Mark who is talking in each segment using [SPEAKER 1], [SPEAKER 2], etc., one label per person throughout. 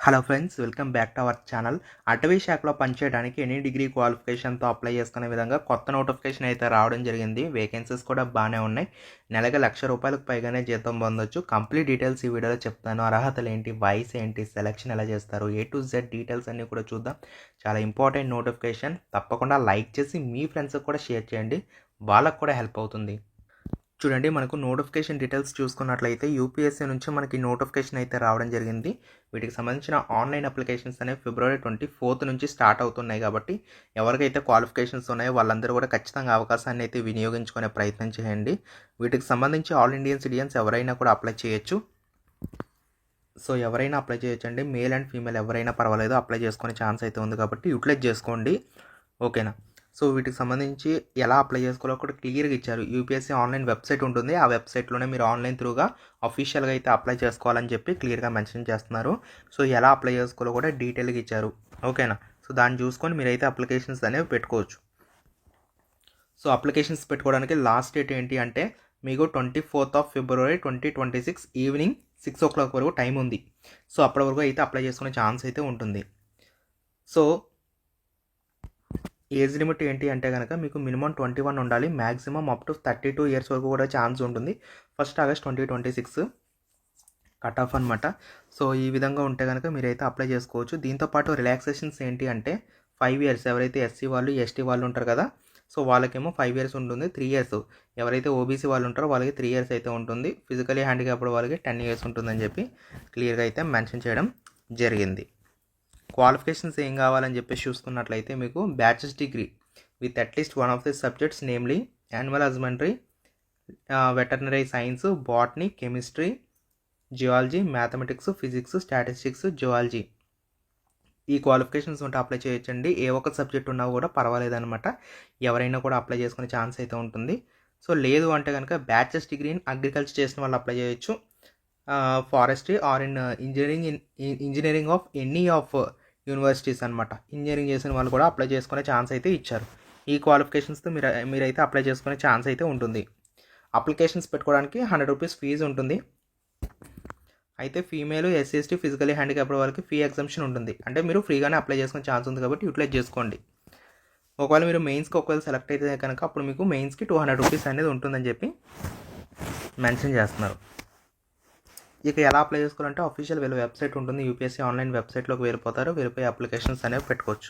[SPEAKER 1] Hello friends, welcome back to our channel. అటవీ శాఖలో పనిచేయడానికి ఎనీ డిగ్రీ క్వాలిఫికేషన్తో అప్లై చేసుకునే విధంగా కొత్త నోటిఫికేషన్ అయితే రావడం జరిగింది. వేకెన్సీస్ కూడా బాగానే ఉన్నాయి. నెలకి ₹1,00,000 పైగానే జీతం పొందొచ్చు. కంప్లీట్ డీటెయిల్స్ ఈ వీడియోలో చెప్తాను. అర్హతలు ఏంటి, వయసు ఏంటి, సెలక్షన్ ఎలా చేస్తారు, A to Z డీటెయిల్స్ అన్నీ కూడా చూద్దాం. చాలా ఇంపార్టెంట్ నోటిఫికేషన్. తప్పకుండా లైక్ చేసి మీ ఫ్రెండ్స్కి కూడా షేర్ చేయండి, వాళ్ళకు కూడా హెల్ప్ అవుతుంది. చూడండి, మనకు నోటిఫికేషన్ డీటెయిల్స్ చూసుకున్నట్లయితే యూపీఎస్సీ నుంచి మనకి నోటిఫికేషన్ అయితే రావడం జరిగింది. వీటికి సంబంధించిన ఆన్లైన్ అప్లికేషన్స్ అనేవి February 24 నుంచి స్టార్ట్ అవుతున్నాయి. కాబట్టి ఎవరికైతే క్వాలిఫికేషన్స్ ఉన్నాయో వాళ్ళందరూ కూడా ఖచ్చితంగా అవకాశాన్ని అయితే వినియోగించుకునే ప్రయత్నం చేయండి. వీటికి సంబంధించి ఆల్ ఇండియన్ సిటిజన్స్ ఎవరైనా కూడా అప్లై చేయొచ్చు. సో ఎవరైనా అప్లై చేయొచ్చండి. మేల్ అండ్ ఫీమేల్ ఎవరైనా పర్వాలేదు, అప్లై చేసుకునే ఛాన్స్ అయితే ఉంది కాబట్టి యూటిలైజ్ చేసుకోండి. ఓకేనా? సో వీటికి సంబంధించి ఎలా అప్లై చేసుకోవాలో కూడా క్లియర్గా ఇచ్చారు. యూపీఎస్సీ ఆన్లైన్ వెబ్సైట్ ఉంటుంది. ఆ వెబ్సైట్లోనే మీరు ఆన్లైన్ త్రూగా అఫీషియల్గా అయితే అప్లై చేసుకోవాలని చెప్పి క్లియర్గా మెన్షన్ చేస్తున్నారు. సో ఎలా అప్లై చేసుకోవాలో కూడా డీటెయిల్గా ఇచ్చారు. ఓకేనా? సో దాన్ని చూసుకొని మీరైతే అప్లికేషన్స్ అనేవి పెట్టుకోవచ్చు. సో అప్లికేషన్స్ పెట్టుకోవడానికి లాస్ట్ డేట్ ఏంటి అంటే మీకు 24th February 2026 ఈవినింగ్ 6 o'clock వరకు టైం ఉంది. సో అప్పటి వరకు అయితే అప్లై చేసుకునే ఛాన్స్ అయితే ఉంటుంది. సో ఏజ్ లిమిట్ ఏంటి అంటే కనుక మీకు మినిమం 21 ఉండాలి. మ్యాక్సిమం అప్ టు 32 years వరకు కూడా ఛాన్స్ ఉంటుంది. 1st August 2026 కట్ ఆఫ్ అనమాట. సో ఈ విధంగా ఉంటే కనుక మీరైతే అప్లై చేసుకోవచ్చు. దీంతోపాటు రిలాక్సేషన్స్ ఏంటి అంటే 5 years ఎవరైతే ఎస్సీ వాళ్ళు, ఎస్టీ వాళ్ళు ఉంటారు కదా, సో వాళ్ళకేమో 5 years ఉంటుంది. 3 years ఎవరైతే ఓబీసీ వాళ్ళు ఉంటారో వాళ్ళకి 3 years అయితే ఉంటుంది. ఫిజికలీ హ్యాండిక్యాప్డ్ వాళ్ళకి 10 years ఉంటుందని చెప్పి క్లియర్గా అయితే మెన్షన్ చేయడం జరిగింది. క్వాలిఫికేషన్స్ ఏం కావాలని చెప్పేసి చూసుకున్నట్లయితే మీకు bachelors degree with at least one of the subjects, namely animal husbandry, veterinary science, botany, chemistry, geology, mathematics, physics, statistics, zoology. ఈ క్వాలిఫికేషన్స్ ఉంటే అప్లై చేయొచ్చండి. ఏ ఒక్క సబ్జెక్ట్ ఉన్నా కూడా పర్వాలేదన్నమాట. ఎవరైనా కూడా అప్లై చేసుకునే ఛాన్స్ అయితే ఉంటుంది. సో లేదు అంటే కనుక బ్యాచిలర్స్ డిగ్రీ ఇన్ అగ్రికల్చర్ చేసిన వాళ్ళు అప్లై చేయొచ్చు. Forestry or in engineering of any of universities అనమాట. ఇంజనీరింగ్ చేసిన వాళ్ళు కూడా అప్లై చేసుకునే ఛాన్స్ అయితే ఇచ్చారు. ఈ క్వాలిఫికేషన్స్తో మీరైతే అప్లై చేసుకునే ఛాన్స్ అయితే ఉంటుంది. అప్లికేషన్స్ పెట్టుకోవడానికి ₹100 ఫీజు ఉంటుంది. అయితే female, SC, ST, physically handicapped వాళ్ళకి ఫీ ఎగ్జంప్షన్ ఉంటుంది. అంటే మీరు ఫ్రీగానే అప్లై చేసుకునే ఛాన్స్ ఉంది కాబట్టి యూటిలైజ్ చేసుకోండి. ఒకవేళ మీరు మెయిన్స్కి సెలెక్ట్ అయితే కనుక అప్పుడు మీకు మెయిన్స్కి ₹200 అనేది ఉంటుందని చెప్పి మెన్షన్ చేస్తున్నారు. ఇక ఎలా అప్లై చేసుకోవాలంటే అఫీషియల్ వీళ్ళ వెబ్సైట్ ఉంటుంది. యూపీఎస్సీ ఆన్లైన్ వెబ్సైట్లోకి వెళ్ళిపోతారు. వెళ్ళిపోయి అప్లికేషన్స్ అనేవి పెట్టుకోవచ్చు.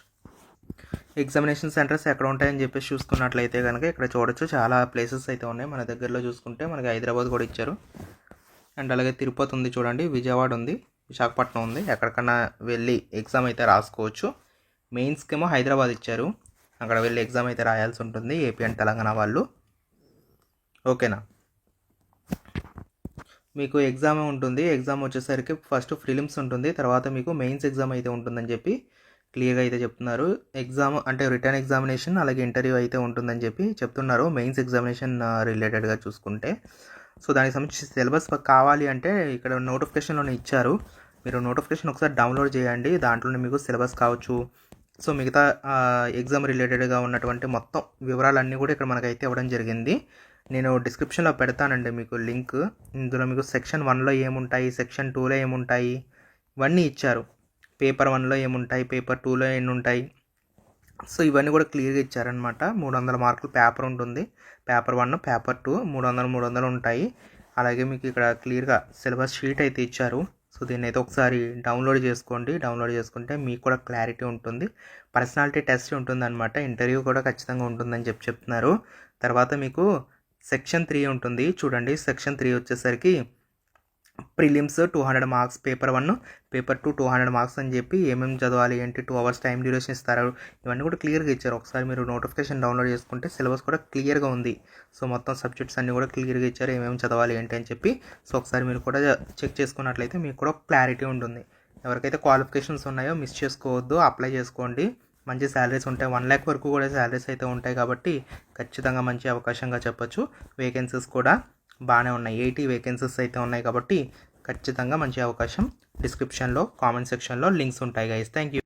[SPEAKER 1] ఎగ్జామినేషన్ సెంటర్స్ ఎక్కడ ఉంటాయని చెప్పేసి చూసుకున్నట్లయితే కనుక ఇక్కడ చూడొచ్చు, చాలా ప్లేసెస్ అయితే ఉన్నాయి. మన దగ్గరలో చూసుకుంటే మనకి హైదరాబాద్ కూడా ఇచ్చారు, అండ్ అలాగే తిరుపతి ఉంది చూడండి, విజయవాడ ఉంది, విశాఖపట్నం ఉంది. ఎక్కడికన్నా వెళ్ళి ఎగ్జామ్ అయితే రాసుకోవచ్చు. మెయిన్స్కి ఏమో హైదరాబాద్ ఇచ్చారు, అక్కడ వెళ్ళి ఎగ్జామ్ అయితే రాయాల్సి ఉంటుంది, ఏపీ అండ్ తెలంగాణ వాళ్ళు. ఓకేనా? మీకు ఎగ్జామ్ ఉంటుంది. ఎగ్జామ్ వచ్చేసరికి ఫస్ట్ ప్రిలిమ్స్ ఉంటుంది, తర్వాత మీకు మెయిన్స్ ఎగ్జామ్ అయితే ఉంటుందని చెప్పి క్లియర్గా అయితే చెప్తున్నారు. ఎగ్జామ్ అంటే రిటర్న్ ఎగ్జామినేషన్ అలాగే ఇంటర్వ్యూ అయితే ఉంటుందని చెప్పి చెప్తున్నారు. మెయిన్స్ ఎగ్జామినేషన్ రిలేటెడ్గా చూసుకుంటే సో దానికి సంబంధించి సిలబస్ కావాలి అంటే ఇక్కడ నోటిఫికేషన్లోనే ఇచ్చారు. మీరు నోటిఫికేషన్ ఒకసారి డౌన్లోడ్ చేయండి. దాంట్లోనే మీకు సిలబస్ కావచ్చు, సో మిగతా ఎగ్జామ్ రిలేటెడ్గా ఉన్నటువంటి మొత్తం వివరాలన్నీ కూడా ఇక్కడ మనకైతే ఇవ్వడం జరిగింది. నేను డిస్క్రిప్షన్లో పెడతానండి మీకు లింక్. ఇందులో మీకు సెక్షన్ 1లో ఏముంటాయి, సెక్షన్ 2లో ఏముంటాయి, ఇవన్నీ ఇచ్చారు. పేపర్ 1లో ఏముంటాయి, పేపర్ 2లో ఎన్ని ఉంటాయి, సో ఇవన్నీ కూడా క్లియర్గా ఇచ్చారనమాట. 300 మార్కులు పేపర్ ఉంటుంది. పేపర్ 1, పేపర్ 2 300 ఉంటాయి. అలాగే మీకు ఇక్కడ క్లియర్గా సిలబస్ షీట్ అయితే ఇచ్చారు. సో దీన్ని అయితే ఒకసారి డౌన్లోడ్ చేసుకోండి. డౌన్లోడ్ చేసుకుంటే మీకు కూడా క్లారిటీ ఉంటుంది. పర్సనాలిటీ టెస్ట్ ఉంటుందన్నమాట. ఇంటర్వ్యూ కూడా ఖచ్చితంగా ఉంటుందని చెప్తున్నారు. తర్వాత మీకు సెక్షన్ 3 ఉంటుంది చూడండి. సెక్షన్ 3 వచ్చేసరికి prelims 200 marks, paper 1, paper 2 200 marks అని చెప్పి ఏమేమి చదవాలి ఏంటి, 2 hours టైం డ్యూరేషన్ ఇస్తారు, ఇవన్నీ కూడా క్లియర్గా ఇచ్చారు. ఒకసారి మీరు నోటిఫికేషన్ డౌన్లోడ్ చేసుకుంటే సిలబస్ కూడా క్లియర్గా ఉంది. సో మొత్తం సబ్జెక్ట్స్ అన్నీ కూడా క్లియర్గా ఇచ్చారు, ఏమేమి చదవాలి ఏంటి అని చెప్పి. సో ఒకసారి మీరు కూడా చెక్ చేసుకున్నట్లయితే మీకు కూడా క్లారిటీ ఉంటుంది. ఎవరికైతే క్వాలిఫికేషన్స్ ఉన్నాయో మిస్ చేసుకోవద్దు, అప్లై చేసుకోండి. మంచి శాలరీస్ ఉంటాయి. 1 lakh వరకు కూడా శాలరీస్ అయితే ఉంటాయి కాబట్టి ఖచ్చితంగా మంచి అవకాశంగా చెప్పొచ్చు. వేకెన్సీస్ కూడా బాగానే ఉన్నాయి. 80 వేకెన్సీస్ అయితే ఉన్నాయి కాబట్టి ఖచ్చితంగా మంచి అవకాశం. డిస్క్రిప్షన్లో కామెంట్ సెక్షన్లో లింక్స్ ఉంటాయి గైస్. Thank you.